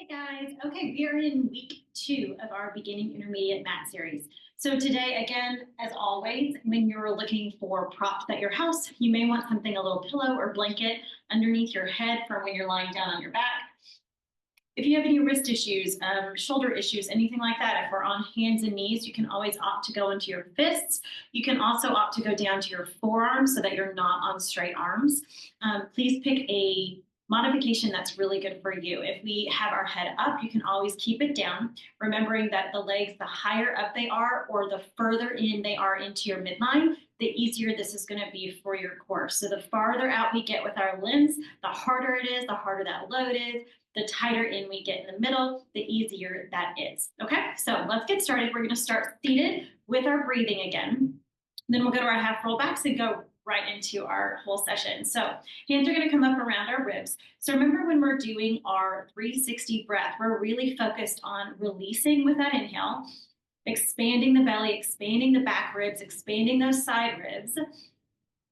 Guys, okay, we are in week 2 of our beginning intermediate mat series. So today, again, as always, when you're looking for props at your house, you may want something, a little pillow or blanket underneath your head for when you're lying down on your back. If you have any wrist issues, shoulder issues, anything like that, if we're on hands and knees, you can always opt to go into your fists. You can also opt to go down to your forearms so that you're not on straight arms. Please pick a modification that's really good for you. If we have our head up, you can always keep it down, remembering that the legs, the higher up they are or the further in they are into your midline, the easier this is going to be for your core. So the farther out we get with our limbs, the harder it is, the harder that load is, the tighter in we get in the middle, the easier that is. Okay, so let's get started. We're going to start seated with our breathing again. Then we'll go to our half roll backs and go right into our whole session. So hands are going to come up around our ribs. So remember, when we're doing our 360 breath, we're really focused on releasing with that inhale, expanding the belly, expanding the back ribs, expanding those side ribs.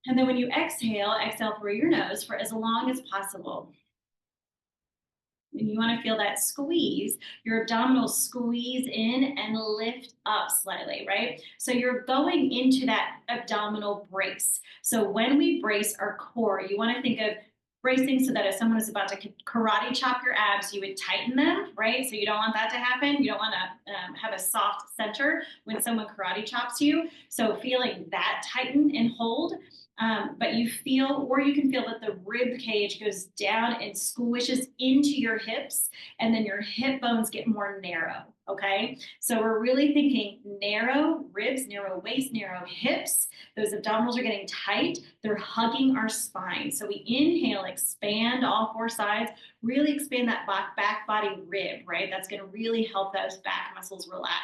And then when you exhale, exhale through your nose for as long as possible. And you want to feel that squeeze, your abdominals squeeze in and lift up slightly, right? So you're going into that abdominal brace. So when we brace our core, you want to think of bracing so that if someone is about to karate chop your abs, you would tighten them, right? So you don't want that to happen. You don't want to have a soft center when someone karate chops you. So feeling that tighten and hold. But you feel, or you can feel that the rib cage goes down and squishes into your hips, and then your hip bones get more narrow, okay? So we're really thinking narrow ribs, narrow waist, narrow hips. Those abdominals are getting tight. They're hugging our spine. So we inhale, expand all 4 sides, really expand that back body rib, right? That's going to really help those back muscles relax.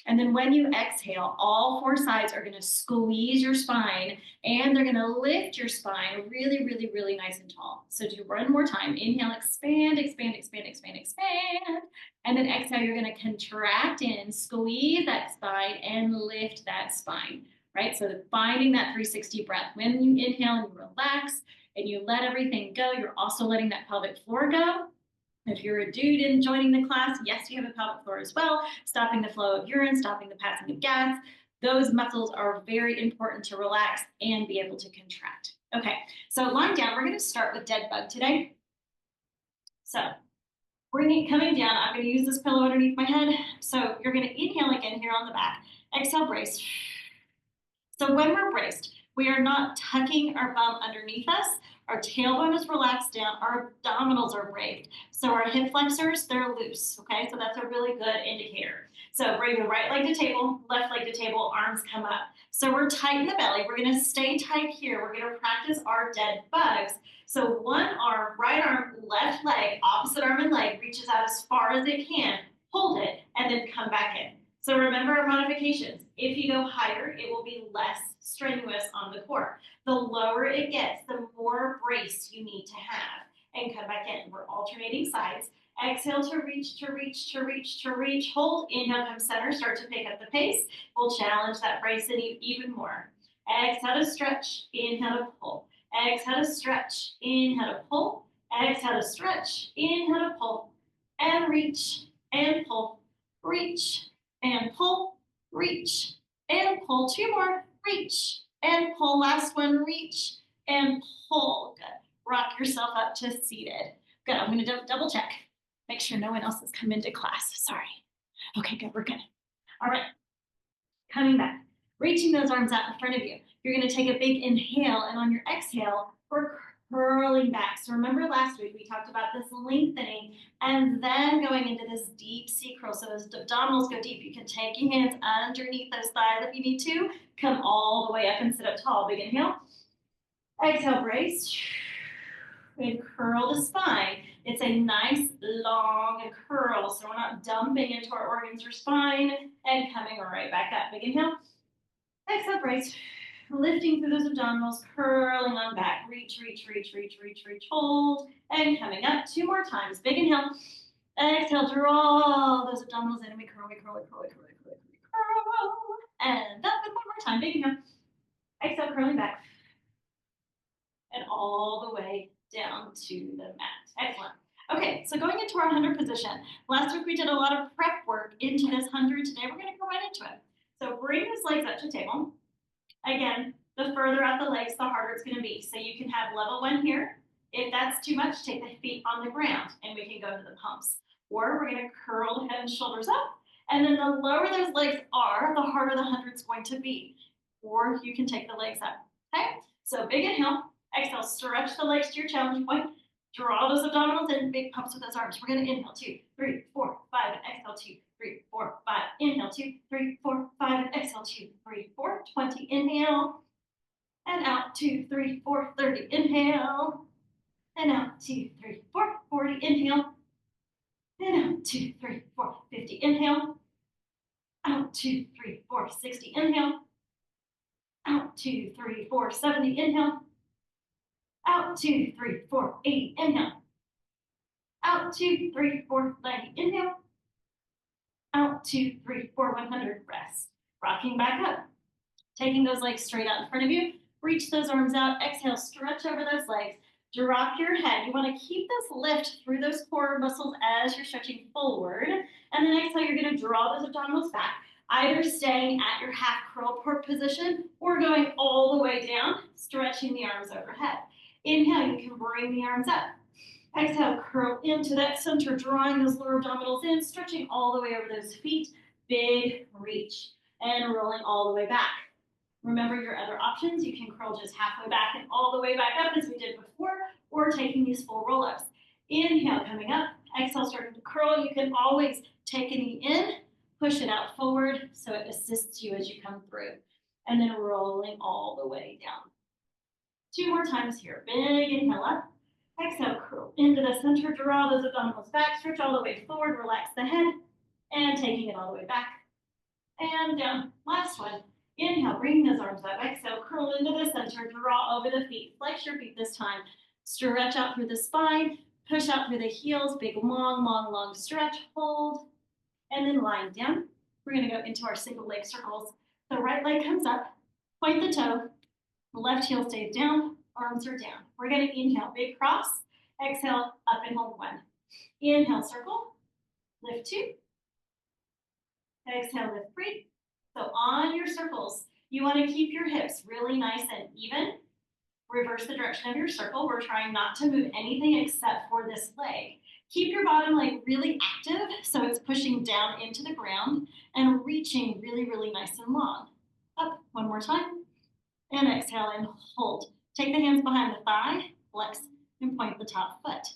And then when you exhale, all 4 sides are going to squeeze your spine, and they're going to lift your spine really, really, really nice and tall. So do one more time. Inhale, expand, expand, expand, expand, expand. And then exhale, you're going to contract in, squeeze that spine, and lift that spine, right? So finding that 360 breath. When you inhale and you relax and you let everything go, you're also letting that pelvic floor go. If you're a dude in joining the class, yes, you have a pelvic floor as well, stopping the flow of urine, stopping the passing of gas. Those muscles are very important to relax and be able to contract. Okay, so lying down, we're going to start with dead bug today. So coming down, I'm going to use this pillow underneath my head. So you're going to inhale again here on the back. Exhale, brace. So when we're braced, we are not tucking our bum underneath us. Our tailbone is relaxed down. Our abdominals are braced. So our hip flexors, they're loose, okay? So that's a really good indicator. So bring the right leg to table, left leg to table, arms come up. So we're tight in the belly. We're going to stay tight here. We're going to practice our dead bugs. So one arm, right arm, left leg, opposite arm and leg reaches out as far as it can. Hold it, and then come back in. So remember our modifications. If you go higher, it will be less strenuous on the core. The lower it gets, the more brace you need to have. And come back in. We're alternating sides. Exhale to reach, to reach, to reach, to reach. Hold. Inhale, come center. Start to pick up the pace. We'll challenge that brace in even more. Exhale to stretch. Inhale to pull. Exhale to stretch. Inhale to pull. Exhale to stretch. Inhale to pull. And reach. And pull. Reach. And pull, reach, and pull. 2 more, reach, and pull. Last one, reach, and pull. Good. Rock yourself up to seated. Good. I'm going to double check. Make sure no one else has come into class. Sorry. Okay, good. We're good. All right. Coming back. Reaching those arms out in front of you. You're going to take a big inhale, and on your exhale, we're curling back. So remember last week we talked about this lengthening and then going into this deep sea curl. So those abdominals go deep. You can take your hands underneath those thighs if you need to. Come all the way up and sit up tall. Big inhale. Exhale, brace. And curl the spine. It's a nice long curl, so we're not dumping into our organs or spine and coming right back up. Big inhale. Exhale, brace. Lifting through those abdominals, curling on back. Reach, reach, reach, reach, reach, reach, hold. And coming up 2 more times. Big inhale. Exhale, draw those abdominals in, and we curl, we curl, we curl, we curl, we curl, we curl. And up, and 1 more time. Big inhale. Exhale, curling back. And all the way down to the mat. Excellent. Okay, so going into our 100 position. Last week we did a lot of prep work into this 100. Today we're gonna go right into it. So bring those legs up to the table. Again, the further out the legs, the harder it's gonna be. So you can have level 1 here. If that's too much, take the feet on the ground and we can go to the pumps. Or we're gonna curl the head and shoulders up. And then the lower those legs are, the harder the 100 is going to be. Or you can take the legs up, okay? So big inhale, exhale, stretch the legs to your challenge point. Draw those abdominals in, big pumps with those arms. We're gonna inhale 2, 3, 4, 5, and exhale 2, 3, 4, 5. Inhale 2, 3, 4, 5, and exhale 2, 3, 4. 20, inhale. And out, 2, 3, 4, 30, inhale. And out, 2, 3, 4, 40, inhale. And out, 2, 3, 4, 50, inhale. Out, 2, 3, 4, 60, inhale. Out, 2, 3, 4, 70, inhale. Out, 2, 3, 4, 80, inhale. Out, 2, 3, 4, 90, inhale. Out, 2, 3, 4, 100, rest. Rocking back up. Taking those legs straight out in front of you. Reach those arms out. Exhale, stretch over those legs. Drop your head. You want to keep this lift through those core muscles as you're stretching forward. And then exhale, you're going to draw those abdominals back, either staying at your half curl position or going all the way down, stretching the arms overhead. Inhale, you can bring the arms up. Exhale, curl into that center, drawing those lower abdominals in, stretching all the way over those feet. Big reach and rolling all the way back. Remember your other options. You can curl just halfway back and all the way back up as we did before, or taking these full roll-ups. Inhale, coming up. Exhale, starting to curl. You can always take a knee in, push it out forward so it assists you as you come through. And then rolling all the way down. 2 more times here. Big inhale up. Exhale, curl into the center. Draw those abdominals back. Stretch all the way forward. Relax the head. And taking it all the way back. And down. Last one. Inhale, bring those arms up. Exhale, curl into the center, draw over the feet. Flex your feet this time. Stretch out through the spine, push out through the heels, big, long, long, long stretch, hold, and then lying down. We're gonna go into our single leg circles. The right leg comes up, point the toe, left heel stays down, arms are down. We're gonna inhale, big cross, exhale, up and hold 1. Inhale, circle, lift 2, exhale, lift 3. So on your circles, you want to keep your hips really nice and even. Reverse the direction of your circle. We're trying not to move anything except for this leg. Keep your bottom leg really active so it's pushing down into the ground and reaching really, really nice and long. Up, 1 more time. And exhale and hold. Take the hands behind the thigh, flex, and point the top foot.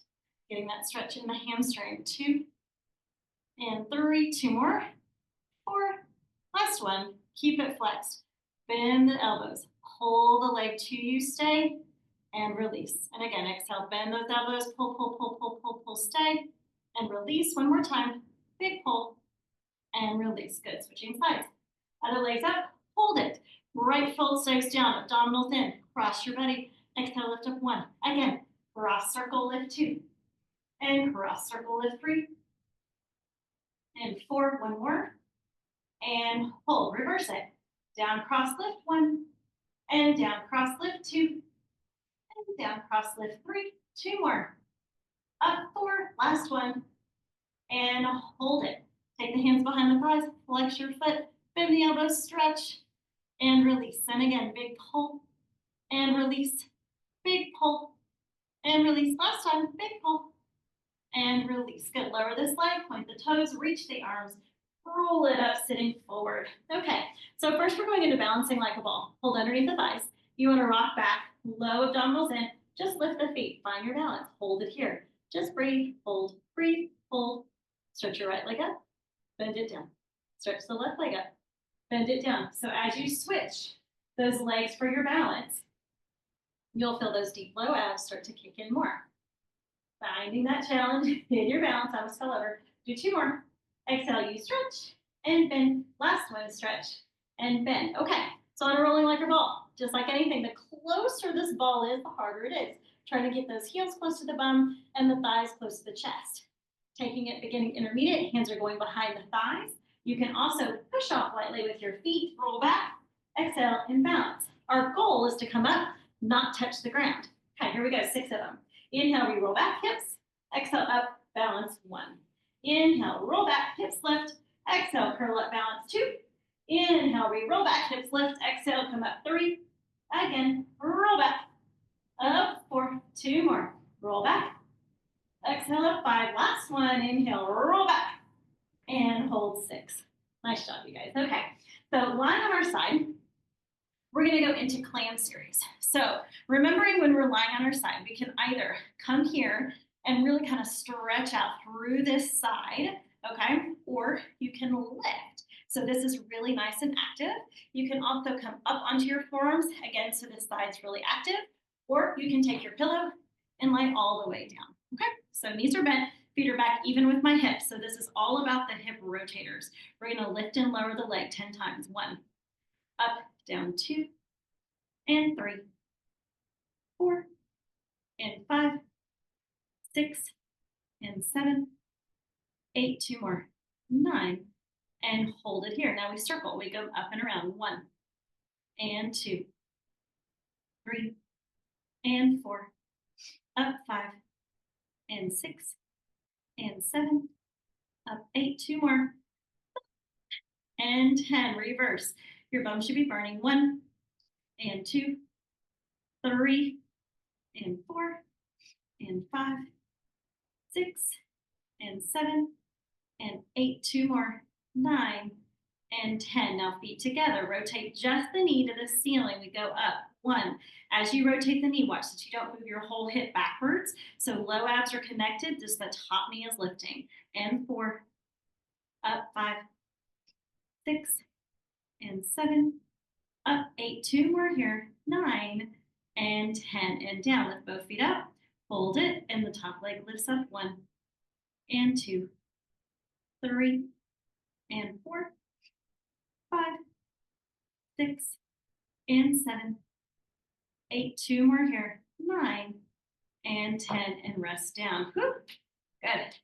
Getting that stretch in the hamstring. 2 and 3, 2 more. 4. Last one, keep it flexed. Bend the elbows. Pull the leg to you, stay, and release. And again, exhale, bend those elbows, pull, pull, pull, pull, pull, pull, stay, and release. 1 more time, big pull, and release. Good, switching sides. Other legs up, hold it. Right foot stays down, abdominals in, cross your belly. Exhale, lift up 1. Again, cross circle, lift 2. And cross circle, lift 3. And 4, 1 more. And hold, reverse it. Down, cross, lift 1, and down, cross, lift 2, and down, cross, lift 3, 2 more. Up 4, last one, and hold it. Take the hands behind the thighs, flex your foot, bend the elbows, stretch, and release. And again, big pull, and release, big pull, and release. Last time, big pull, and release. Good, lower this leg, point the toes, reach the arms, roll it up, sitting forward. Okay, so first we're going into balancing like a ball. Hold underneath the thighs. You want to rock back, low abdominals in. Just lift the feet, find your balance. Hold it here. Just breathe, hold, hold. Stretch your right leg up, bend it down. Stretch the left leg up, bend it down. So as you switch those legs for your balance, you'll feel those deep low abs start to kick in more. Finding that challenge in your balance. I almost fell over. Do 2 more. Exhale, you stretch and bend. Last one, stretch and bend. Okay, so on a rolling like a ball, just like anything, the closer this ball is, the harder it is. Try to get those heels close to the bum and the thighs close to the chest. Taking it beginning intermediate, hands are going behind the thighs. You can also push off lightly with your feet, roll back, exhale, and balance. Our goal is to come up, not touch the ground. Okay, here we go, 6 of them. Inhale, we roll back, hips, Exhale, up, balance, 1. Inhale, roll back, hips lift. Exhale, curl up, balance, 2. Inhale, re-roll back, hips lift. Exhale, come up, 3. Again, roll back, up, 4. 2 more. Roll back. Exhale, up, 5. Last one. Inhale, roll back. And hold 6. Nice job, you guys. Okay, so lying on our side, we're going to go into clam series. So remembering when we're lying on our side, we can either come here and really kind of stretch out through this side, okay? Or you can lift. So this is really nice and active. You can also come up onto your forearms, again, so this side's really active. Or you can take your pillow and lie all the way down, okay? So knees are bent, feet are back, even with my hips. So this is all about the hip rotators. We're gonna lift and lower the leg 10 times. 1, up, down, 2, and 3, 4, and 5, 6, and 7, 8, 2 more, 9, and hold it here. Now we circle, we go up and around. 1, and 2, 3, and 4, up 5, and 6, and 7, up 8, 2 more, and 10. Reverse. Your bum should be burning. 1, and 2, 3, and 4, and 5, 6, and 7, and 8. 2 more, 9, and 10. Now feet together. Rotate just the knee to the ceiling. We go up. 1. As you rotate the knee, watch that you don't move your whole hip backwards. So low abs are connected. Just the top knee is lifting. And 4, up 5, 6, and 7, up 8. 2 more here. 9, and 10. And down. Lift both feet up. Hold it. And the top leg lifts up. 1, and 2, 3, and 4, 5, 6, and 7, 8. 2 more here. 9, and 10. And rest down. Whew. Good.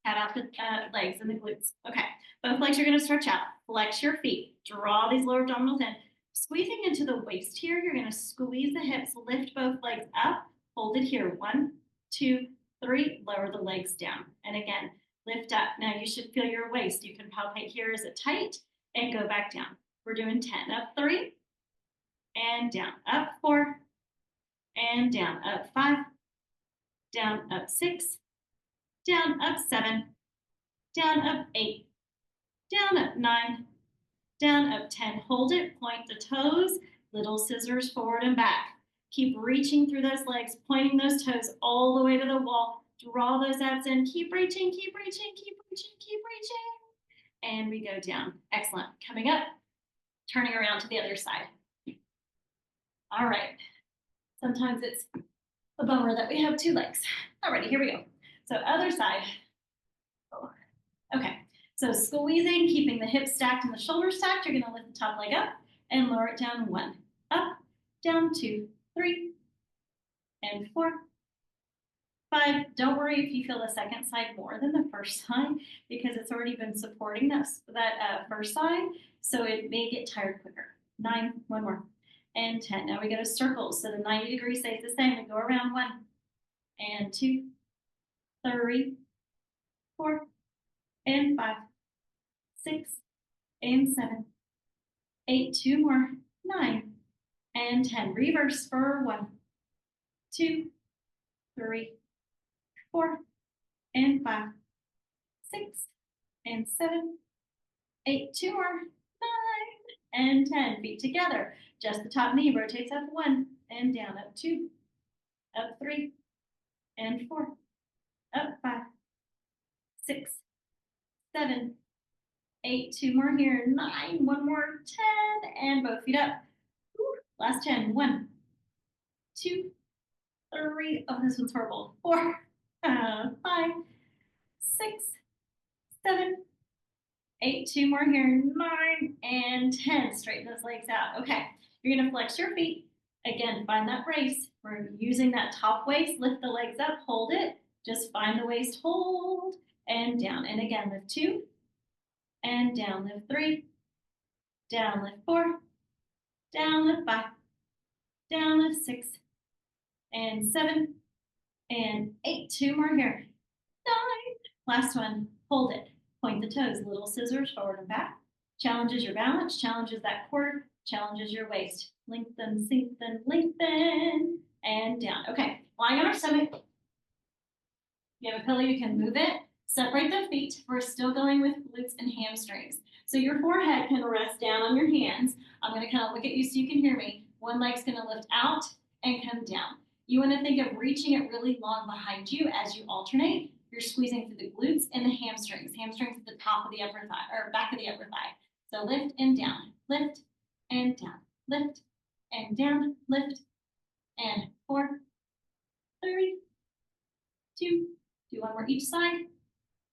Pat out the legs and the glutes. Okay. Both legs are going to stretch out. Flex your feet. Draw these lower abdominals in. Squeezing into the waist here. You're going to squeeze the hips. Lift both legs up. Hold it here. 1, 2, 3. Lower the legs down. And again, lift up. Now you should feel your waist. You can palpate here. Is it tight? And go back down. We're doing 10. Up 3. And down. Up 4. And down. Up 5. Down. Up 6. Down. Up 7. Down. Up 8. Down. Up 9. Down. Up 10. Hold it. Point the toes. Little scissors forward and back. Keep reaching through those legs, pointing those toes all the way to the wall. Draw those abs in. Keep reaching, keep reaching, keep reaching, keep reaching. And we go down. Excellent. Coming up, turning around to the other side. All right. Sometimes it's a bummer that we have 2 legs. Alrighty, here we go. So other side. Oh. Okay. So squeezing, keeping the hips stacked and the shoulders stacked. You're going to lift the top leg up and lower it down. 1, up, down, 2, 3, and 4, 5. Don't worry if you feel the second side more than the first side because it's already been supporting that first side. So it may get tired quicker. 9, 1 more, and 10. Now we go to circles. So the 90 degree stays the same. We go around. 1, and 2, 3, 4, and 5, 6, and 7, 8. 2 more. 9, and 10. Reverse for 1, 2, 3, 4, and 5, 6, and 7, 8. 2 more. 9, and 10. Feet together. Just the top knee rotates up. 1, and down. Up 2, up 3, and 4, up 5, 6, 7, 8. 2 more here. 9. 1 more. 10. And both feet up. Last 10. 1, 2, 3. Oh, this one's horrible. 4, 5, 6, 7, 8. 2 more here. 9, and 10. Straighten those legs out. Okay. You're going to flex your feet. Again, find that brace. We're using that top waist. Lift the legs up. Hold it. Just find the waist. Hold. And down. And again, lift 2. And down. Lift 3. Down. Lift 4. Down. Lift 5. Down. Lift 6. And 7. And 8. 2 more here. Last one, hold it. Point the toes, little scissors forward and back. Challenges your balance, challenges that core, challenges your waist. Lengthen, lengthen, and down. Okay, lying on our stomach. You have a pillow, you can move it. Separate the feet. We're still going with glutes and hamstrings. So your forehead can rest down on your hands. I'm going to kind of look at you so you can hear me. One leg's going to lift out and come down. You want to think of reaching it really long behind you as you alternate. You're squeezing through the glutes and the hamstrings. Hamstrings at the top of the upper thigh or back of the upper thigh. So lift and down, lift and down, lift and down, lift and 4, 3, 2, do one more each side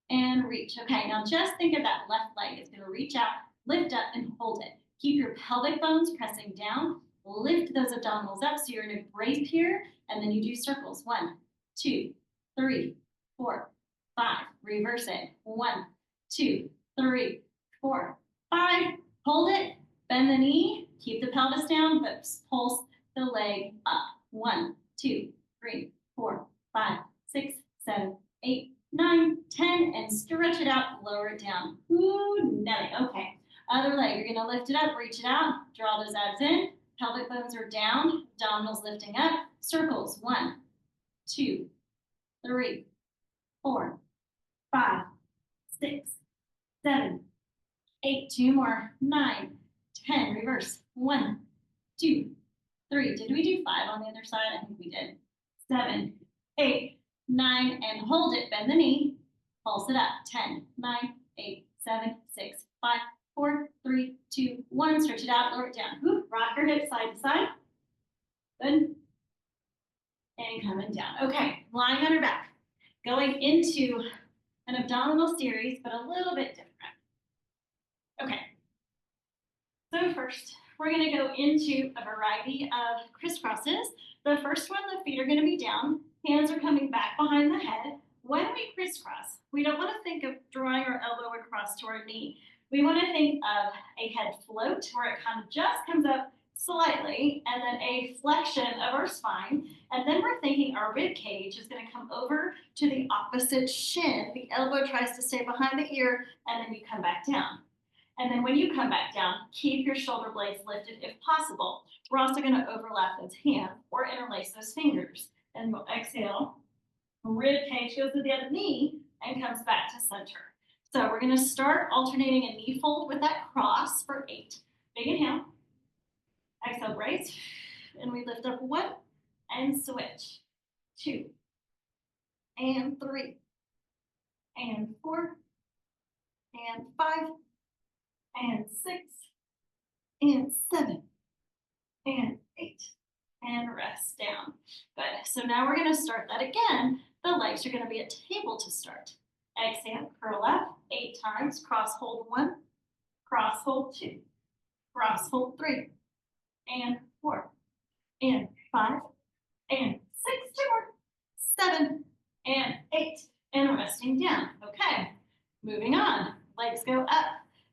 and reach. Okay, now just think of that left leg. It's going to reach out, lift up, and hold it. Keep your pelvic bones pressing down. Lift those abdominals up so you're in a brace here, and then you do circles. 1, 2, 3, 4, 5. Reverse it. 1, 2, 3, 4, 5. Hold it. Bend the knee. Keep the pelvis down, but pulse the leg up. 1, 2, 3, 4, 5, 6, 7, 8, 9, 10, and stretch it out, lower it down. Ooh, nothing. Okay. Other leg, you're going to lift it up, reach it out, draw those abs in. Pelvic bones are down, abdominals lifting up. Circles. 1, 2, 3, 4, 5, 6, 7, 8. 2 more. 9, 10. Reverse. 1, 2, 3. Did we do 5 on the other side? I think we did. 7, 8, 9, and hold it. Bend the knee. Pulse it up. 10, 9, 8, 7, 6, 5, 4, 3, 2, 1. Stretch it out. Lower it down. Whoop. Rock your hips side to side. Good. And coming down. Okay. Lying on our back. Going into an abdominal series, but a little bit different. Okay. So first, we're going to go into a variety of crisscrosses. The first one, the feet are going to be down. Hands are coming back behind the head. When we crisscross, we don't want to think of drawing our elbow across to our knee. We want to think of a head float where it kind of just comes up slightly, and then a flexion of our spine. And then we're thinking our rib cage is going to come over to the opposite shin. The elbow tries to stay behind the ear, and then you come back down. And then when you come back down, keep your shoulder blades lifted if possible. We're also going to overlap those hands or interlace those fingers. And we'll exhale. Rib cage goes to the other knee and comes back to center. So we're going to start alternating a knee fold with that cross for 8. Big inhale. Exhale, brace. And we lift up 1 and switch. 2 and 3 and 4 and 5 and 6 and 7 and 8 and rest down. Good. So now we're going to start that again. The legs are going to be a table to start. Exhale, curl up 8 times. Cross hold 1, cross hold 2, cross hold 3 and 4 and 5 and 6, 2 more, 7 and 8 and resting down. Okay. Moving on. Legs go up.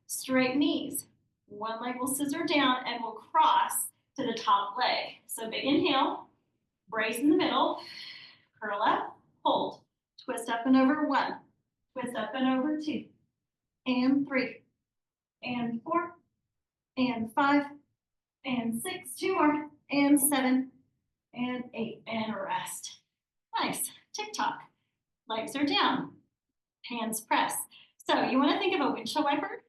Straight knees. One leg will scissor down and we'll cross to the top leg. So big inhale, brace in the middle, curl up, hold, twist up and over 1, twist up and over 2, and 3, and 4, and 5, and 6, 2 more, and 7, and 8, and rest. Nice. Tick-tock. Legs are down. Hands press. So you want to think of a windshield wiper.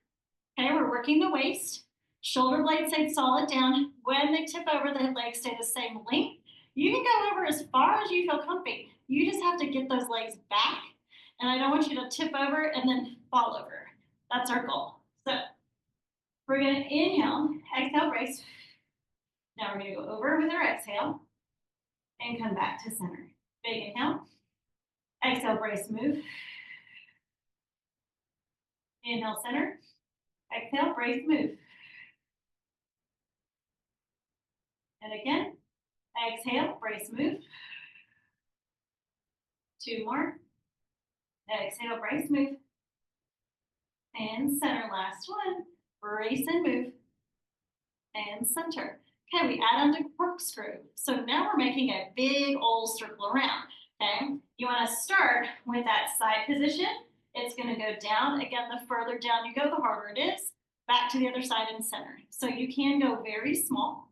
Okay, we're working the waist. Shoulder blades stay solid down. When they tip over, the legs stay the same length. You can go over as far as you feel comfy. You just have to get those legs back. And I don't want you to tip over and then fall over. That's our goal. So we're going to inhale, exhale, brace. Now we're going to go over with our exhale and come back to center. Big inhale. Exhale, brace, move. Inhale, center. Exhale, brace, move. And again, exhale, brace, move. 2 more. Exhale, brace, move. And center, last one. Brace and move. And center. Okay, we add on to corkscrew. So now we're making a big old circle around. Okay, you want to start with that side position. It's going to go down. Again, the further down you go, the harder it is. Back to the other side and center. So you can go very small,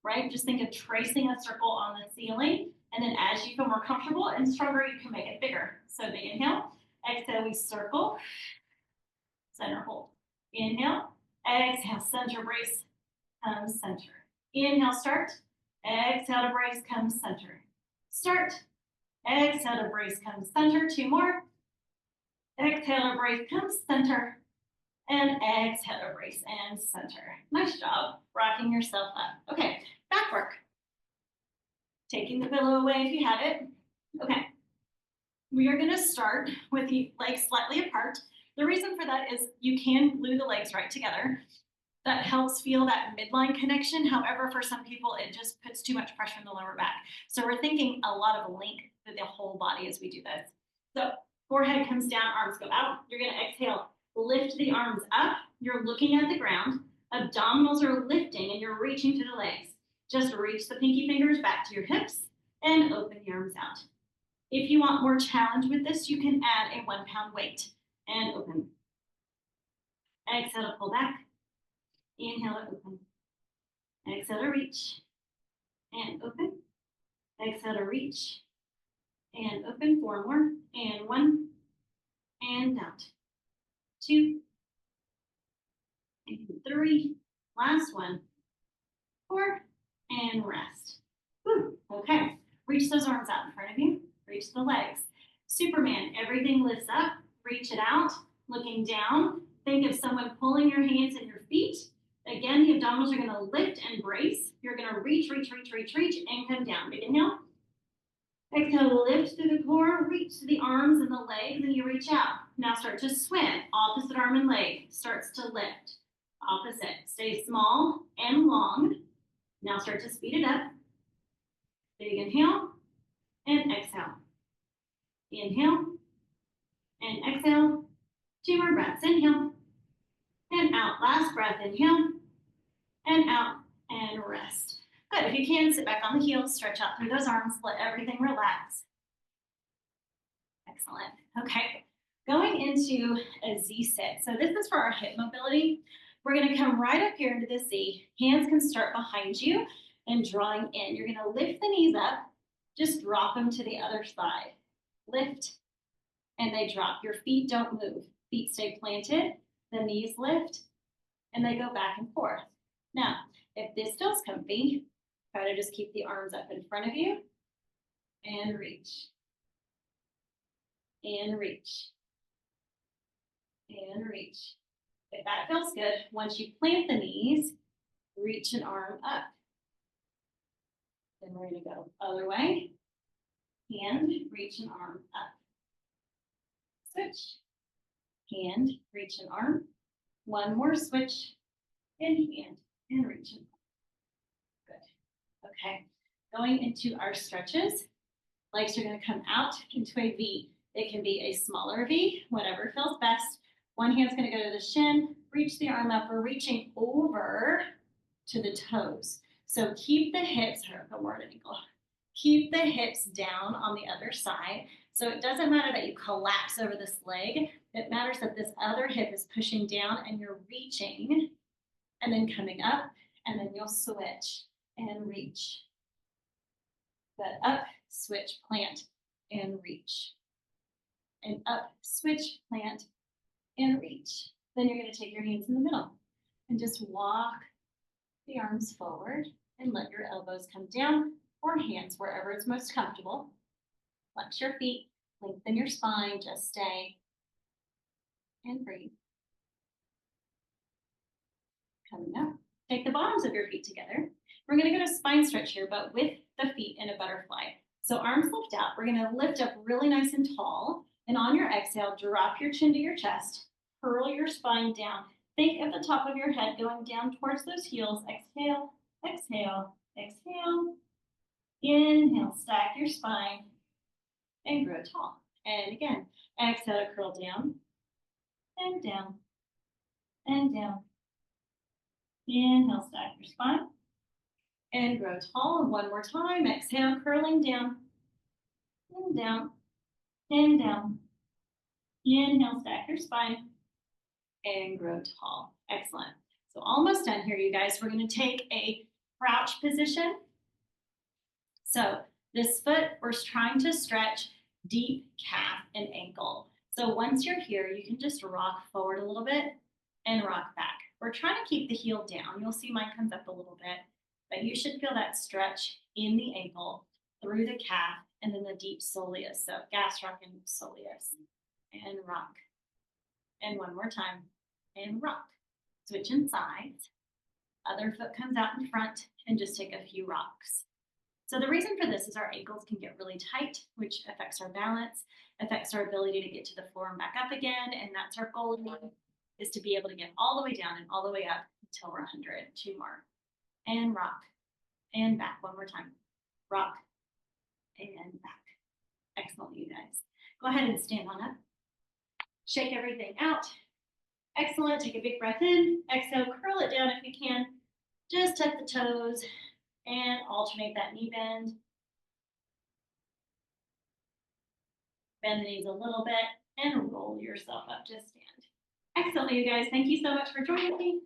right? Just think of tracing a circle on the ceiling. And then as you feel more comfortable and stronger, you can make it bigger. So big inhale. Exhale, we circle. Center hold. Inhale. Exhale, center brace. Come center. Inhale, start. Exhale to brace, come center. Start. Exhale to brace, come center. Two more. Exhale to brace, come center. And exhale to brace and center. Nice job rocking yourself up. Okay, back work. Taking the pillow away if you have it. Okay. We are going to start with the legs slightly apart. The reason for that is you can glue the legs right together. That helps feel that midline connection. However, for some people, it just puts too much pressure in the lower back. So we're thinking a lot of length through the whole body as we do this. So forehead comes down, arms go out. You're going to exhale, lift the arms up. You're looking at the ground. Abdominals are lifting and you're reaching to the legs. Just reach the pinky fingers back to your hips and open the arms out. If you want more challenge with this, you can add a 1 pound weight and open. Exhale to pull back. Inhale to open. Exhale to reach and open. Exhale to reach and open. 4 more. And 1 and out. 2 and 3. Last one. 4 and rest. Whew. Okay. Reach those arms out in front of you. Reach the legs. Superman, everything lifts up. Reach it out. Looking down. Think of someone pulling your hands and your feet. Again, the abdominals are going to lift and brace. You're going to reach, and come down. Big inhale. Exhale, lift through the core, reach to the arms and the legs, and you reach out. Now start to swim. Opposite arm and leg starts to lift. Opposite. Stay small and long. Now start to speed it up. Big inhale and exhale. Inhale and exhale. 2 more breaths. Inhale and out. Last breath. Inhale and out and rest. Good. If you can, sit back on the heels, stretch out through those arms, let everything relax. Excellent. Okay. Going into a Z sit. So this is for our hip mobility. We're going to come right up here into the Z. Hands can start behind you and drawing in. You're going to lift the knees up. Just drop them to the other side. Lift and they drop. Your feet don't move. Feet stay planted. The knees lift and they go back and forth. Now, if this feels comfy, try to just keep the arms up in front of you and reach. And reach. And reach. If that feels good, once you plant the knees, reach an arm up. Then we're going to go other way. Hand, reach an arm up. Switch. Hand, reach an arm. 1 more switch. And hand, and reach an arm. Good. Okay. Going into our stretches. Legs are going to come out into a V. It can be a smaller V, whatever feels best. One hand's going to go to the shin, reach the arm up. We're reaching over to the toes. So keep the hips, keep the hips down on the other side. So it doesn't matter that you collapse over this leg. It matters that this other hip is pushing down and you're reaching and then coming up, and then you'll switch and reach. But up, switch, plant, and reach. And up, switch, plant, and reach. Then you're going to take your hands in the middle and just walk the arms forward and let your elbows come down or hands wherever it's most comfortable. Flex your feet, lengthen your spine, just stay and breathe. Coming up, take the bottoms of your feet together. We're going to go to spine stretch here, but with the feet in a butterfly. So arms lift out. We're going to lift up really nice and tall. And on your exhale, drop your chin to your chest. Curl your spine down. Think of the top of your head going down towards those heels. Exhale, exhale, exhale. Inhale, stack your spine and grow tall. And again, exhale to curl down and down and down. Inhale, stack your spine and grow tall. And 1 more time. Exhale, curling down and down and down Inhale, stack your spine and grow tall. Excellent. So almost done here, you guys. We're going to take a crouch position. So this foot, we're trying to stretch deep calf and ankle. So once you're here, you can just rock forward a little bit and rock back. We're trying to keep the heel down. You'll see mine comes up a little bit, but you should feel that stretch in the ankle, through the calf, and then the deep soleus. So gastroc and soleus. And rock. And one more time. And rock. Switching sides. Other foot comes out in front and just take a few rocks. So the reason for this is our ankles can get really tight, which affects our balance, affects our ability to get to the floor and back up again. And that's our goal, is to be able to get all the way down and all the way up until we're 100. Two more. And rock. And back one more time. Rock. And back. Excellent, you guys. Go ahead and stand on up. Shake everything out. Excellent. Take a big breath in. Exhale, curl it down if you can. Just tuck the toes and alternate that knee bend. Bend the knees a little bit and roll yourself up to stand. Excellent, you guys. Thank you so much for joining me.